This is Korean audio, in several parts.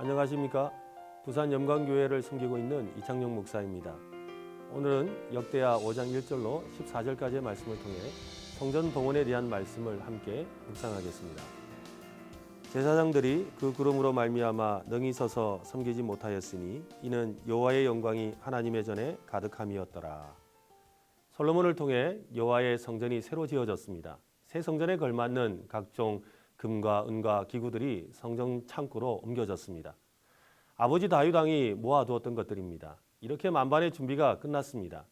안녕하십니까? 부산 영광교회를 섬기고 있는 이창용 목사입니다. 오늘은 역대하 5장 1절로 14절까지의 말씀을 통해 성전 봉헌에 대한 말씀을 함께 묵상하겠습니다. 제사장들이 그 구름으로 말미암아 능히 서서 섬기지 못하였으니 이는 여호와의 영광이 하나님의 전에 가득함이었더라. 솔로몬을 통해 여호와의 성전이 새로 지어졌습니다. 새 성전에 걸맞는 각종 금과 은과 기구들이 성전 창고로 옮겨졌습니다. 아버지 다윗 왕이 모아두었던 것들입니다. 이렇게 만반의 준비가 끝났습니다.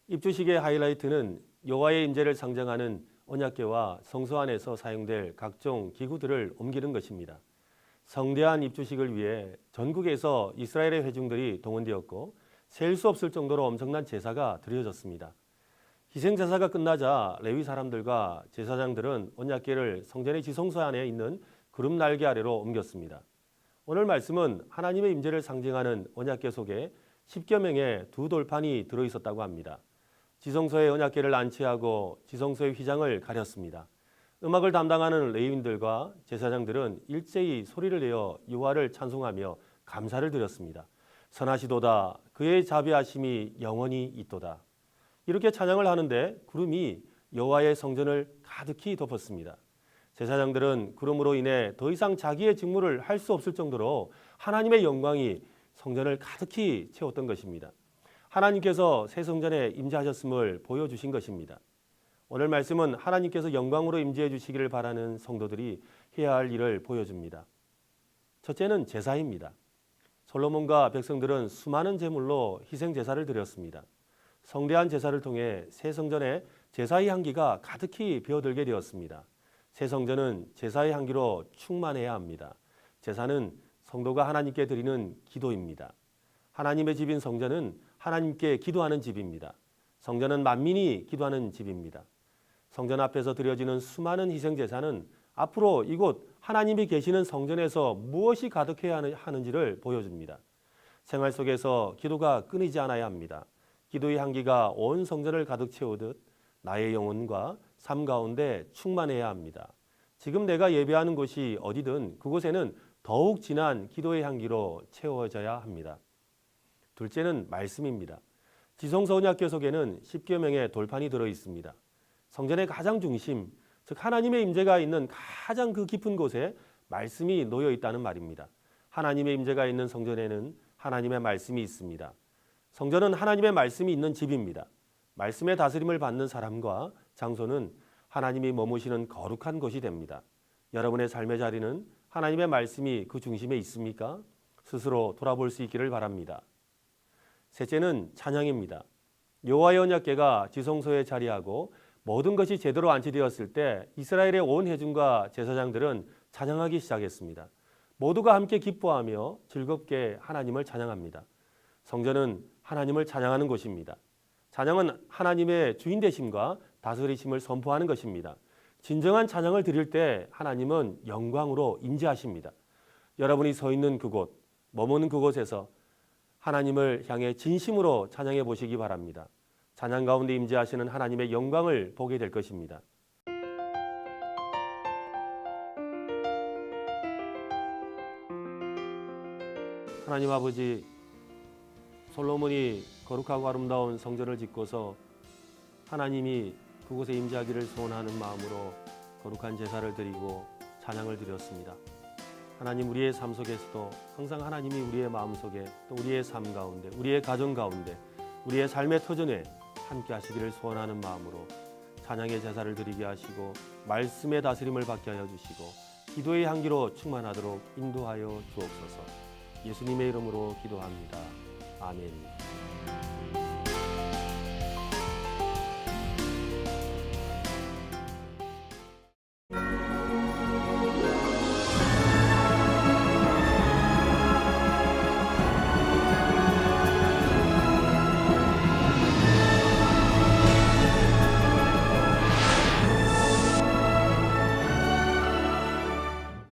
입주식의 하이라이트는 여호와의 임재를 상징하는 언약궤와 성소 안에서 사용될 각종 기구들을 옮기는 것입니다. 성대한 입주식을 위해 전국에서 이스라엘의 회중들이 동원되었고 셀 수 없을 정도로 엄청난 제사가 드려졌습니다. 희생제사가 끝나자 레위 사람들과 제사장들은 언약궤를 성전의 지성소 안에 있는 구름 날개 아래로 옮겼습니다. 오늘 말씀은 하나님의 임재를 상징하는 언약궤 속에 10여 명의 두 돌판이 들어있었다고 합니다. 지성소에 언약궤를 안치하고 지성소의 휘장을 가렸습니다. 음악을 담당하는 레위인들과 제사장들은 일제히 소리를 내어 여호와를 찬송하며 감사를 드렸습니다. 선하시도다, 그의 자비하심이 영원히 있도다. 이렇게 찬양을 하는데 구름이 여호와의 성전을 가득히 덮었습니다. 제사장들은 구름으로 인해 더 이상 자기의 직무를 할 수 없을 정도로 하나님의 영광이 성전을 가득히 채웠던 것입니다. 하나님께서 새 성전에 임재하셨음을 보여주신 것입니다. 오늘 말씀은 하나님께서 영광으로 임재해 주시기를 바라는 성도들이 해야 할 일을 보여줍니다. 첫째는 제사입니다. 솔로몬과 백성들은 수많은 제물로 희생 제사를 드렸습니다. 성대한 제사를 통해 새 성전에 제사의 향기가 가득히 배어들게 되었습니다. 새 성전은 제사의 향기로 충만해야 합니다. 제사는 성도가 하나님께 드리는 기도입니다. 하나님의 집인 성전은 하나님께 기도하는 집입니다. 성전은 만민이 기도하는 집입니다. 성전 앞에서 드려지는 수많은 희생 제사는 앞으로 이곳 하나님이 계시는 성전에서 무엇이 가득해야 하는지를 보여줍니다. 생활 속에서 기도가 끊이지 않아야 합니다. 기도의 향기가 온 성전을 가득 채우듯 나의 영혼과 삶 가운데 충만해야 합니다. 지금 내가 예배하는 곳이 어디든 그곳에는 더욱 진한 기도의 향기로 채워져야 합니다. 둘째는 말씀입니다. 지성소 언약궤 속에는 10여 명의 돌판이 들어 있습니다. 성전의 가장 중심, 즉 하나님의 임재가 있는 가장 그 깊은 곳에 말씀이 놓여 있다는 말입니다. 하나님의 임재가 있는 성전에는 하나님의 말씀이 있습니다. 성전은 하나님의 말씀이 있는 집입니다. 말씀의 다스림을 받는 사람과 장소는 하나님이 머무시는 거룩한 곳이 됩니다. 여러분의 삶의 자리는 하나님의 말씀이 그 중심에 있습니까? 스스로 돌아볼 수 있기를 바랍니다. 셋째는 찬양입니다. 여호와의 언약궤가 지성소에 자리하고 모든 것이 제대로 안치되었을 때 이스라엘의 온 회중과 제사장들은 찬양하기 시작했습니다. 모두가 함께 기뻐하며 즐겁게 하나님을 찬양합니다. 성전은 하나님을 찬양하는 곳입니다. 찬양은 하나님의 주인 되심과 다스리심을 선포하는 것입니다. 진정한 찬양을 드릴 때 하나님은 영광으로 임재하십니다. 여러분이 서 있는 그곳, 머무는 그곳에서 하나님을 향해 진심으로 찬양해 보시기 바랍니다. 찬양 가운데 임재하시는 하나님의 영광을 보게 될 것입니다. 하나님 아버지, 솔로몬이 거룩하고 아름다운 성전을 짓고서 하나님이 그곳에 임재하기를 소원하는 마음으로 거룩한 제사를 드리고 찬양을 드렸습니다. 하나님, 우리의 삶 속에서도 항상 하나님이 우리의 마음 속에 또 우리의 삶 가운데, 우리의 가정 가운데, 우리의 삶의 터전에 함께 하시기를 소원하는 마음으로 찬양의 제사를 드리게 하시고 말씀의 다스림을 받게 하여 주시고 기도의 향기로 충만하도록 인도하여 주옵소서. 예수님의 이름으로 기도합니다. 아멘.